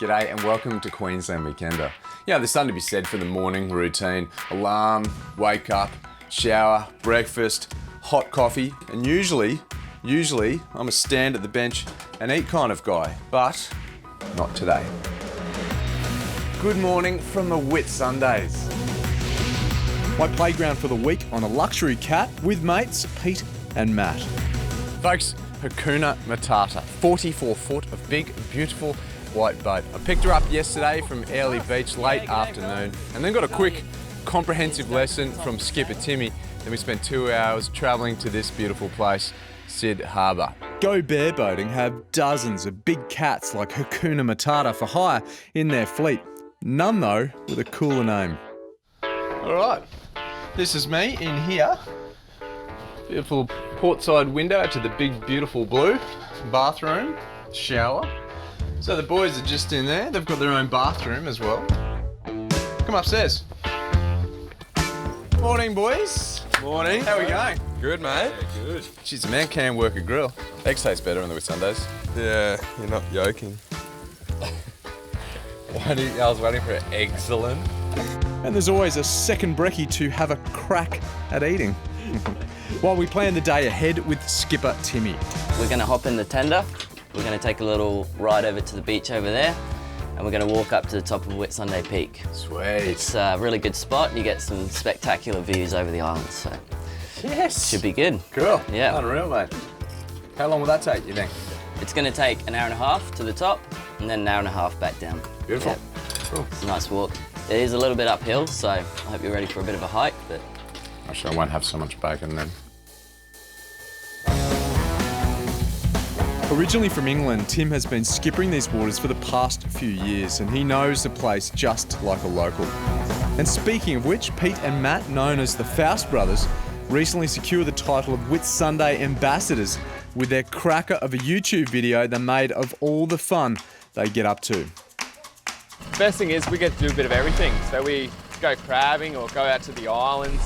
G'day and welcome to Queensland Weekender. Yeah, there's something to be said for the morning routine. Alarm, wake up, shower, breakfast, hot coffee, and usually I'm a stand at the bench and eat kind of guy, but not today. Good morning from the Whitsundays. My playground for the week on a luxury cat with mates Pete and Matt. Folks, Hakuna Matata, 44 foot of big, beautiful white boat. I picked her up yesterday from Airlie Beach late afternoon and then got a quick comprehensive lesson from skipper Timmy. Then we spent 2 hours travelling to this beautiful place, Sid Harbour. Go Bareboating have dozens of big cats like Hakuna Matata for hire in their fleet. None though with a cooler name. All right, this is me in here. Beautiful portside window to the big, beautiful blue. Bathroom, shower. So the boys are just in there. They've got their own bathroom as well. Come upstairs. Morning, boys. Morning. How are we going? Good, mate. Yeah, good. Jeez, a man can work a grill. Eggs taste better on the Whitsundays. Yeah, you're not joking. I was waiting for an excellent. And there's always a second brekkie to have a crack at eating. While we plan the day ahead with skipper Timmy. We're going to hop in the tender. We're going to take a little ride over to the beach over there, and we're going to walk up to the top of Whitsunday Peak. Sweet. It's a really good spot. You get some spectacular views over the island, so Yes. should be good. Cool. Yeah. Unreal, mate. How long will that take, you think? It's going to take an hour and a half to the top, and then an hour and a half back down. Beautiful. Yeah. Cool. It's a nice walk. It is a little bit uphill, so I hope you're ready for a bit of a hike, but Actually, I won't have so much bacon then. Originally from England, Tim has been skippering these waters for the past few years and he knows the place just like a local. And speaking of which, Pete and Matt, known as the Faust Brothers, recently secured the title of Whitsunday Ambassadors with their cracker of a YouTube video they made of all the fun they get up to. Best thing is we get to do a bit of everything. So we go crabbing or go out to the islands,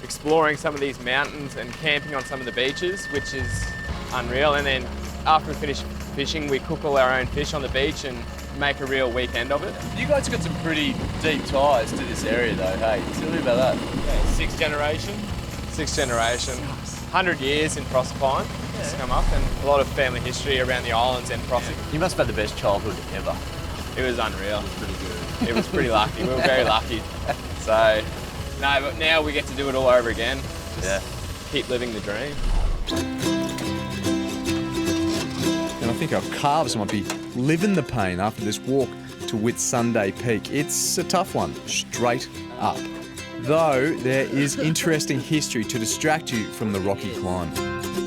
exploring some of these mountains and camping on some of the beaches, which is unreal. And then after we finish fishing, we cook all our own fish on the beach and make a real weekend of it. You guys have got some pretty deep ties to this area though, hey? Tell me about that. Yeah, sixth generation. 100 years in Proserpine. It's come up, and a lot of family history around the islands and Proserpine. You must have had the best childhood ever. It was unreal. It was pretty good. It was pretty lucky. We were very lucky. So, no, but now we get to do it all over again. Just keep living the dream. And I think our calves might be living the pain after this walk to Whitsunday Peak. It's a tough one, straight up. Though there is interesting history to distract you from the rocky climb.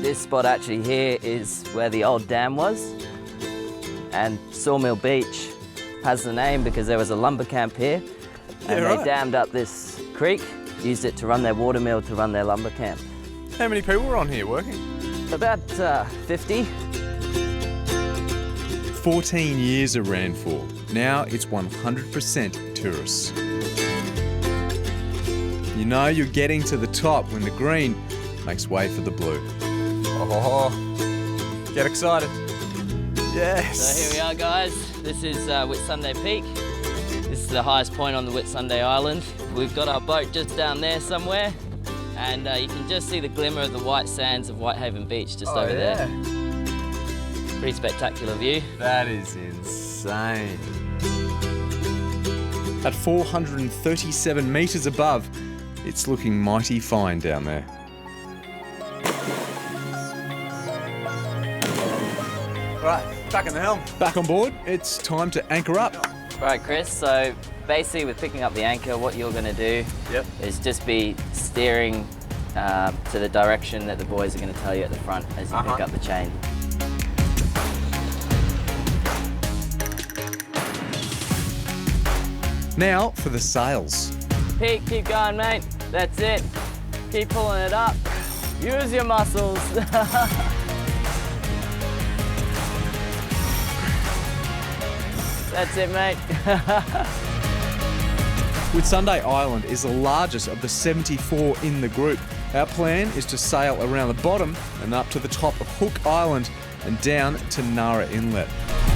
this spot actually here is where the old dam was, and Sawmill Beach has the name because there was a lumber camp here, and they dammed up this creek, used it to run their water mill to run their lumber camp. How many people were on here working? About 50. 14 years it ran for. Now it's 100% tourists. You know you're getting to the top when the green makes way for the blue. Oh, get excited. Yes. So here we are, guys. This is Whitsunday Peak. This is the highest point on the Whitsunday Island. We've got our boat just down there somewhere, and you can just see the glimmer of the white sands of Whitehaven Beach just over there. Pretty spectacular view. That is insane. At 437 metres above, it's looking mighty fine down there. Right, back in the helm. Back on board, it's time to anchor up. Right, Chris, so basically with picking up the anchor, what you're going to do is just be steering to the direction that the boys are going to tell you at the front as you pick up the chain. Now for the sails. Pete, keep going, mate. That's it. Keep pulling it up. Use your muscles. That's it, mate. Whitsunday Island is the largest of the 74 in the group. Our plan is to sail around the bottom and up to the top of Hook Island and down to Nara Inlet.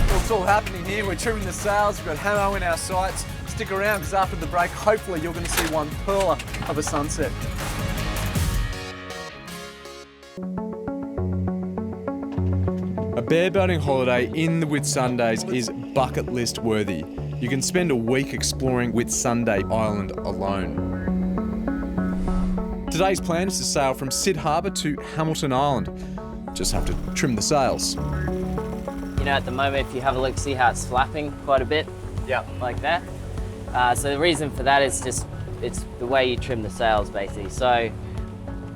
Well, It's all happening here. We're trimming the sails. We've got Hamo in our sights. Stick around because after the break, hopefully you're going to see one pearler of a sunset. A bareboating holiday in the Whitsundays is bucket list worthy. You can spend a week exploring Whitsunday Island alone. Today's plan is to sail from Sid Harbour to Hamilton Island. Just have to trim the sails. You know, at the moment, if you have a look, see how it's flapping quite a bit? Yeah. Like that. So the reason for that is just, it's the way you trim the sails, basically. So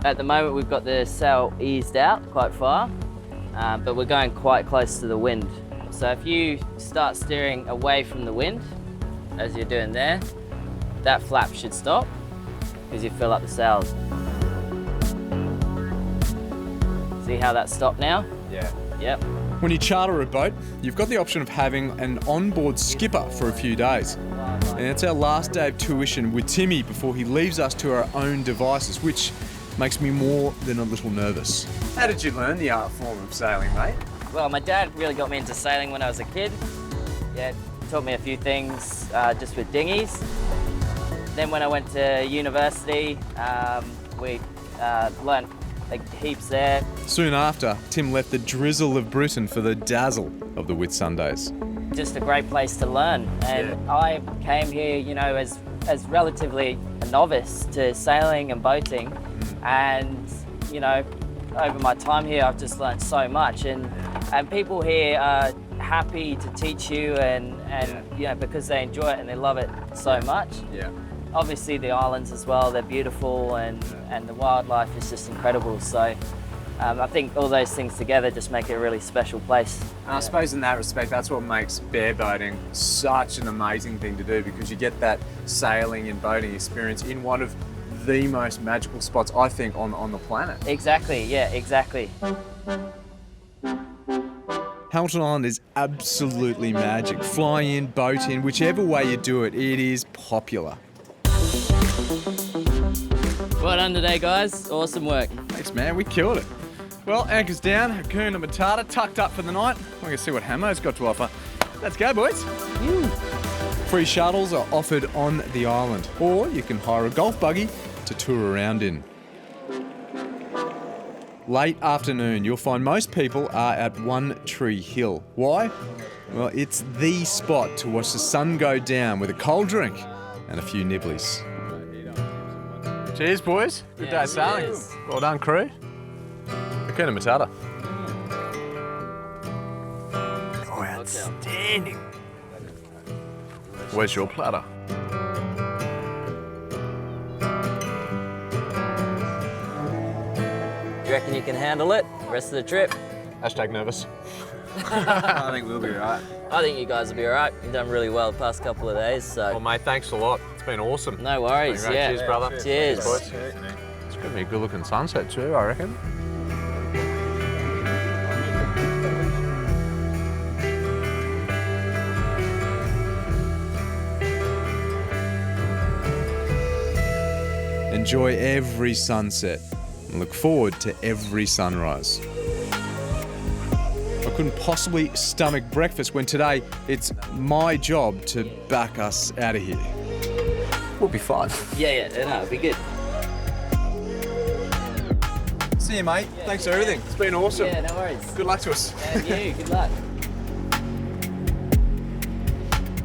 at the moment, we've got the sail eased out quite far, but we're going quite close to the wind. So if you start steering away from the wind, as you're doing there, that flap should stop because you fill up the sails. See how that stopped now? Yeah. Yep. When you charter a boat, you've got the option of having an onboard skipper for a few days. And it's our last day of tuition with Timmy before he leaves us to our own devices, which makes me more than a little nervous. How did you learn the art form of sailing, mate? Well, my dad really got me into sailing when I was a kid. Yeah, taught me a few things just with dinghies. Then when I went to university, we learned heaps there. Soon after, Tim left the drizzle of Britain for the dazzle of the Whitsundays. Just a great place to learn. And I came here, you know, as relatively a novice to sailing and boating. And, you know, over my time here, I've just learned so much. And people here are happy to teach you and you know, because they enjoy it and they love it so much. Yeah. Obviously the islands as well, they're beautiful and the wildlife is just incredible. So I think all those things together just make it a really special place. And I suppose in that respect, that's what makes bareboating such an amazing thing to do, because you get that sailing and boating experience in one of the most magical spots, I think, on the planet. Exactly, yeah, exactly. Hamilton Island is absolutely magic. Fly in, boat in, whichever way you do it, it is popular. Well done today, guys. Awesome work. Thanks, man. We killed it. Well, anchor's down, Hakuna Matata tucked up for the night. We're going to see what Hamo's got to offer. Let's go, boys. Free shuttles are offered on the island, or you can hire a golf buggy to tour around in. Late afternoon, you'll find most people are at One Tree Hill. Why? Well, it's the spot to watch the sun go down with a cold drink and a few nibblies. Cheers, boys. Good day sailing. cheers. Well done, crew. Hakuna Matata. Oh, outstanding. Where's your platter? You reckon you can handle it the rest of the trip? Hashtag nervous. I think we'll be right. I think you guys will be all right. You've done really well the past couple of days, so Well, mate, thanks a lot. It's been awesome. no worries. Great. Yeah. Cheers, brother. Cheers. Boys. It's going to be a good looking sunset too, I reckon. Enjoy every sunset and look forward to every sunrise. I couldn't possibly stomach breakfast when today it's my job to back us out of here. We'll be fine. Yeah, no, it'll be good. See you, mate. Thanks for everything. It's been awesome. Yeah, no worries. Good luck to us. And you, good luck.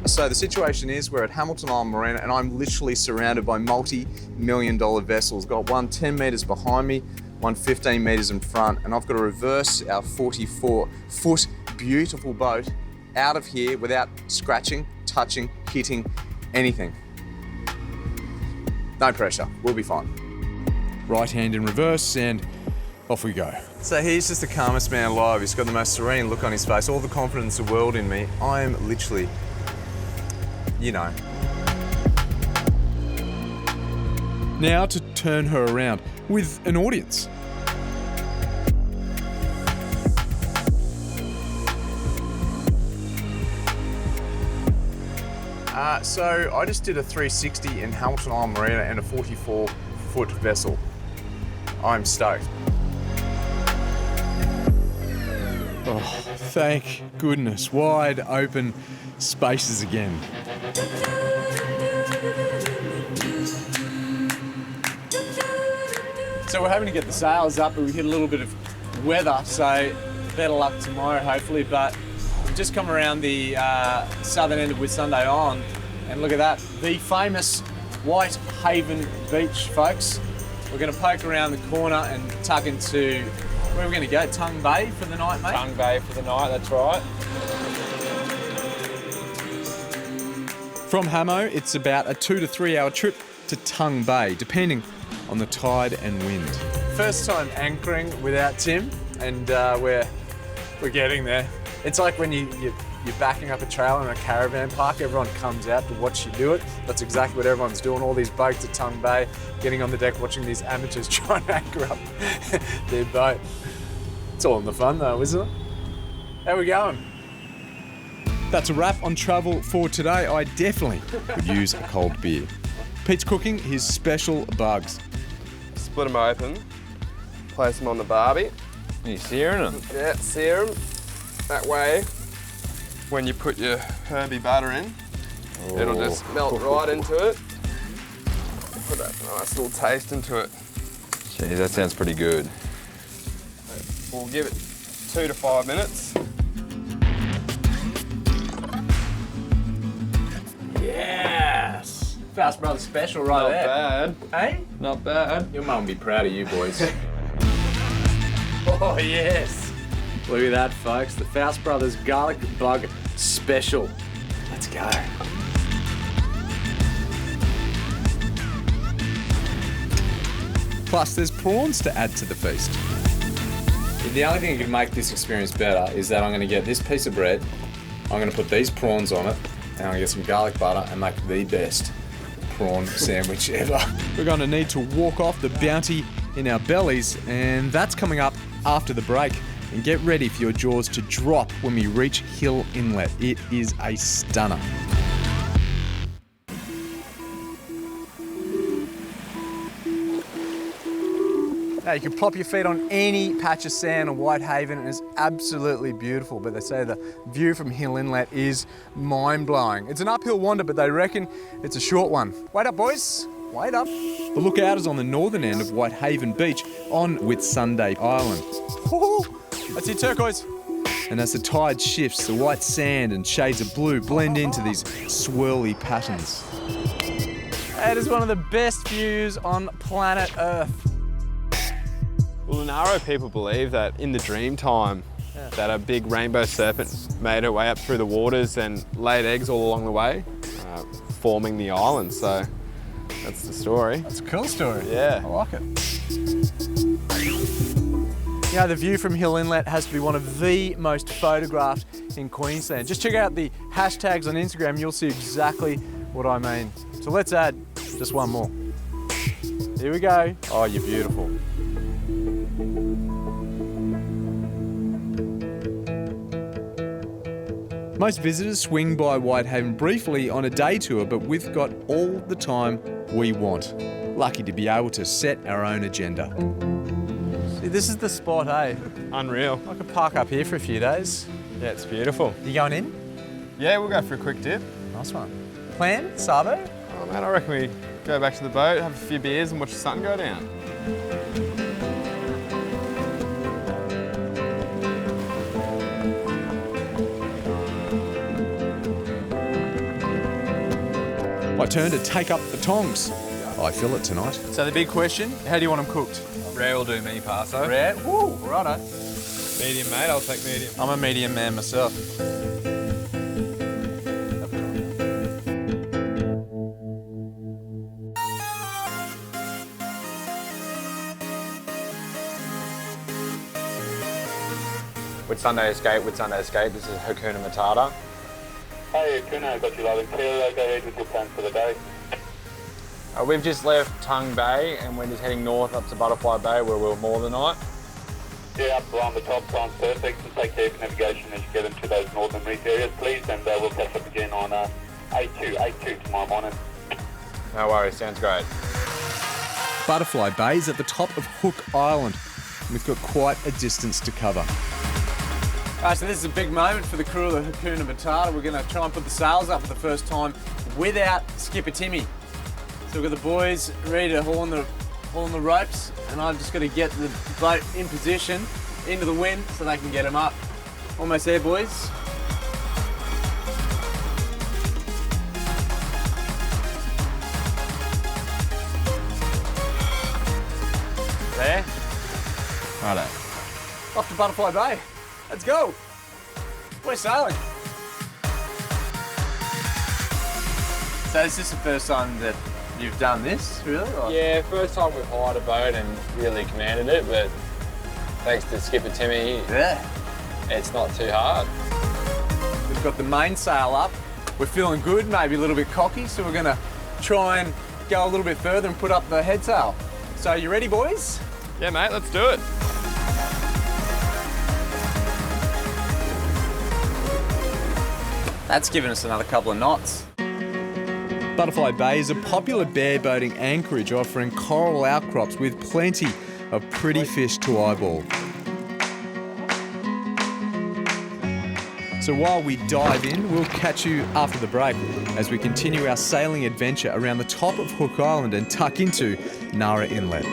So the situation is we're at Hamilton Island Marina and I'm literally surrounded by multi-million-dollar vessels. Got one 10 metres behind me, one 15 metres in front, and I've got to reverse our 44-foot beautiful boat out of here without scratching, touching, hitting, anything. No pressure, we'll be fine. Right hand in reverse and off we go. So he's just the calmest man alive. He's got the most serene look on his face, all the confidence in the world in me. I am literally, you know. Now to turn her around with an audience. So I just did a 360 in Hamilton Island Marina and a 44-foot vessel. I'm stoked. Oh, Thank goodness. Wide open spaces again. So we're hoping to get the sails up, but we hit a little bit of weather, so better luck tomorrow hopefully. But we've just come around the southern end of Whitsunday Island, and look at that, the famous Whitehaven Beach, folks. We're going to poke around the corner and tuck into, where are we going to go? Tongue Bay for the night, mate? Tongue Bay for the night, that's right. From Hamo, it's about a 2 to 3 hour trip to Tongue Bay, depending on the tide and wind. First time anchoring without Tim, and we're getting there. It's like when you're backing up a trailer in a caravan park, everyone comes out to watch you do it. That's exactly what everyone's doing. All these boats at Tongue Bay, getting on the deck, watching these amateurs try and anchor up their boat. It's all in the fun though, isn't it? How we going? That's a wrap on travel for today. I definitely could use a cold beer. Pete's cooking his special bugs. Split them open, place them on the barbie. You searing them? Yeah, sear them. That way, when you put your herby butter in, it'll just melt right into it. Put that nice little taste into it. Jeez, that sounds pretty good. We'll give it 2 to 5 minutes. Yes! Fast Brothers special right there. Not bad. Hey? Not bad. Your mum will be proud of you boys. Oh yes! Look at that, folks. The Faust Brothers Garlic Bug Special. Let's go. Plus, there's prawns to add to the feast. The only thing that can make this experience better is that I'm going to get this piece of bread, I'm going to put these prawns on it, and I'm going to get some garlic butter and make the best prawn sandwich ever. We're going to need to walk off the bounty in our bellies, and that's coming up after the break. And get ready for your jaws to drop when we reach Hill Inlet. It is a stunner. Now you can plop your feet on any patch of sand on Whitehaven and it's absolutely beautiful, but they say the view from Hill Inlet is mind-blowing. It's an uphill wander, but they reckon it's a short one. Wait up, boys. Wait up. The lookout is on the northern end of Whitehaven Beach on Whitsunday Island. Woo-hoo. That's it, turquoise. And as the tide shifts, the white sand and shades of blue blend into these swirly patterns. It is one of the best views on planet Earth. Well, the Nara people believe that in the dream time, that a big rainbow serpent made her way up through the waters and laid eggs all along the way, forming the island. So that's the story. That's a cool story. Yeah. I like it. You know, the view from Hill Inlet has to be one of the most photographed in Queensland. Just check out the hashtags on Instagram, you'll see exactly what I mean. So let's add just one more. Here we go. Oh, you're beautiful. Most visitors swing by Whitehaven briefly on a day tour, but we've got all the time we want. Lucky to be able to set our own agenda. See, this is the spot, eh? Unreal. I could park up here for a few days. Yeah, it's beautiful. You going in? Yeah, we'll go for a quick dip. Nice one. Plan, Sabo? Oh man, I reckon we go back to the boat, have a few beers and watch the sun go down. My turn to take up the tongs. I feel it tonight. So the big question, how do you want them cooked? Rare will do me, Paso. Rare? Woo, righto. Medium, mate, I'll take medium. I'm a medium man myself. Whitsunday Escape. This is Hakuna Matata. Hey, Kuna, got you loud and clear. Go ahead with your plans for the day. We've just left Tongue Bay and we're just heading north up to Butterfly Bay where we'll moor the night. Yeah, up around the top sounds perfect. Just take care of navigation as you get into those northern reef areas, please, and we'll catch up again on 8-2 tomorrow morning. No worries, sounds great. Butterfly Bay is at the top of Hook Island. We've got quite a distance to cover. Alright, so this is a big moment for the crew of the Hakuna Matata. We're going to try and put the sails up for the first time without Skipper Timmy. So we've got the boys ready to haul on the ropes, and I've just got to get the boat in position into the wind so they can get them up. Almost there, boys. There. Righto. Off to Butterfly Bay. Let's go. We're sailing. So is this the first time that you've done this, really? Or? Yeah, first time we've hired a boat and really commanded it, but thanks to Skipper Timmy, Yeah. it's not too hard. We've got the mainsail up. We're feeling good, maybe a little bit cocky, so we're gonna try and go a little bit further and put up the headsail. So you ready, boys? Yeah, mate, let's do it. That's given us another couple of knots. Butterfly Bay is a popular bareboating anchorage offering coral outcrops with plenty of pretty fish to eyeball. So while we dive in, we'll catch you after the break as we continue our sailing adventure around the top of Hook Island and tuck into Nara Inlet.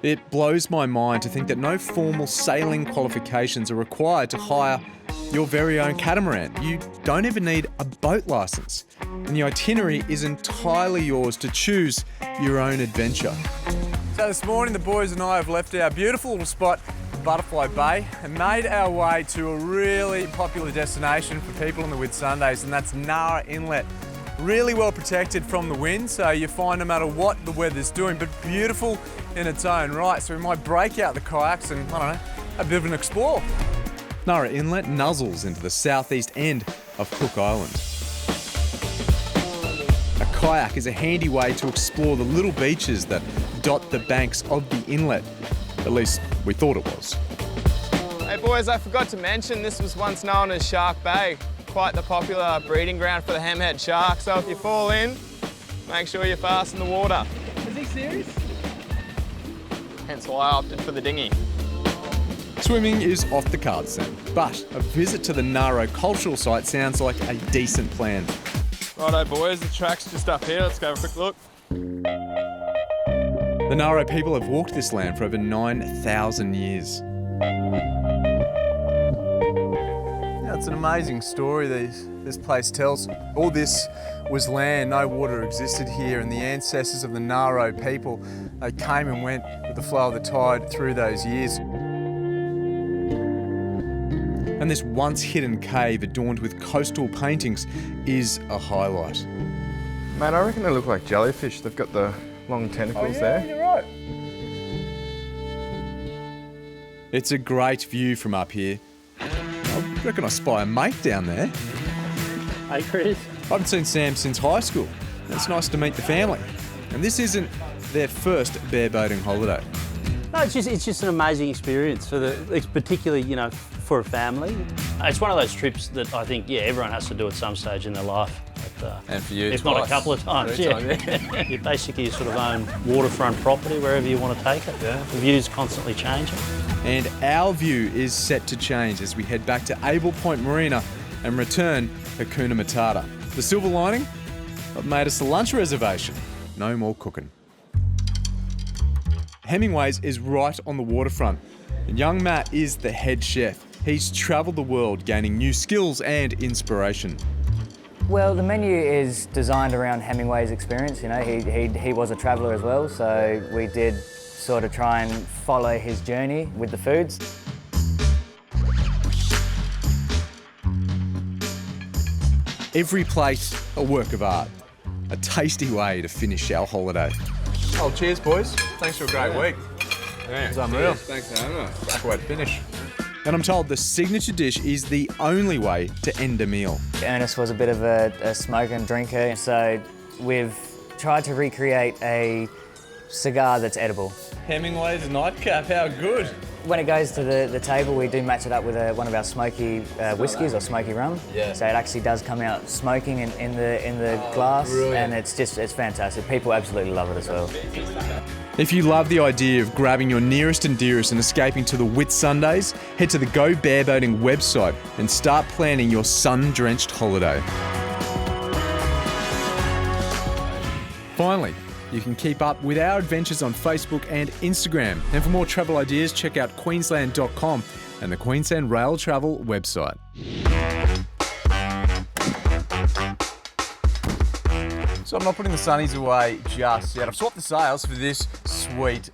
It blows my mind to think that no formal sailing qualifications are required to hire your very own catamaran. You don't even need a boat license. And the itinerary is entirely yours to choose your own adventure. So this morning the boys and I have left our beautiful little spot, Butterfly Bay, and made our way to a really popular destination for people on the Whitsundays, and that's Nara Inlet. Really well protected from the wind, so you're fine no matter what the weather's doing, but beautiful in its own right. So we might break out the kayaks and, I don't know, a bit of an explore. Nara Inlet nuzzles into the southeast end of Cook Island. A kayak is a handy way to explore the little beaches that dot the banks of the inlet. At least we thought it was. Hey boys, I forgot to mention this was once known as Shark Bay. Quite the popular breeding ground for the hammerhead shark, so if you fall in, make sure you fasten the water. Is he serious? Hence why I opted for the dinghy. Swimming is off the cards then, but a visit to the Nara cultural site sounds like a decent plan. Righto boys, the track's just up here, let's go have a quick look. The Nara people have walked this land for over 9,000 years. Yeah, it's an amazing story this place tells. All this was land, no water existed here, and the ancestors of the Nara people, they came and went with the flow of the tide through those years. And this once hidden cave adorned with coastal paintings is a highlight. Mate, I reckon they look like jellyfish. They've got the long tentacles there. You're right. It's a great view from up here. I reckon I spy a mate down there. Hey Chris. I haven't seen Sam since high school. It's nice to meet the family. And this isn't their first bareboating holiday. No, it's just an amazing experience it's particularly, you know, for a family. It's one of those trips that I think, yeah, everyone has to do at some stage in their life. But, And for you, if not a couple of times, yeah. You basically sort of own waterfront property wherever you want to take it. Yeah. The view's constantly changing. And our view is set to change as we head back to Able Point Marina and return Hakuna Matata. The silver lining? I've made us a lunch reservation. No more cooking. Hemingways is right on the waterfront. And young Matt is the head chef. He's travelled the world gaining new skills and inspiration. Well, the menu is designed around Hemingway's experience. You know, he was a traveller as well, so we did sort of try and follow his journey with the foods. Every plate a work of art. A tasty way to finish our holiday. Oh, cheers, boys. Thanks for a great week. Yeah, It's unreal. Thanks for having us. Great way to finish. And I'm told the signature dish is the only way to end a meal. Ernest was a bit of a smoker and drinker, so we've tried to recreate a cigar that's edible. Hemingway's nightcap, how good. when it goes to the table, we do match it up with one of our smoky whiskies or smoky rum. Yeah. So it actually does come out smoking in the glass, and it's fantastic. People absolutely love it as well. If you love the idea of grabbing your nearest and dearest and escaping to the Whitsundays, head to the Go Bareboating website and start planning your sun-drenched holiday. Finally, you can keep up with our adventures on Facebook and Instagram. And for more travel ideas, check out queensland.com and the Queensland Rail Travel website. So I'm not putting the sunnies away just yet. I've swapped the sails for this sweet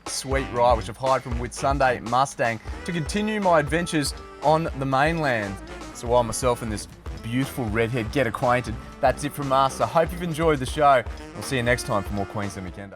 ride, which I've hired from Whitsunday Mustang to continue my adventures on the mainland. So while myself and this beautiful redhead get acquainted, that's it from us. I hope you've enjoyed the show. We'll see you next time for more Queensland Weekender.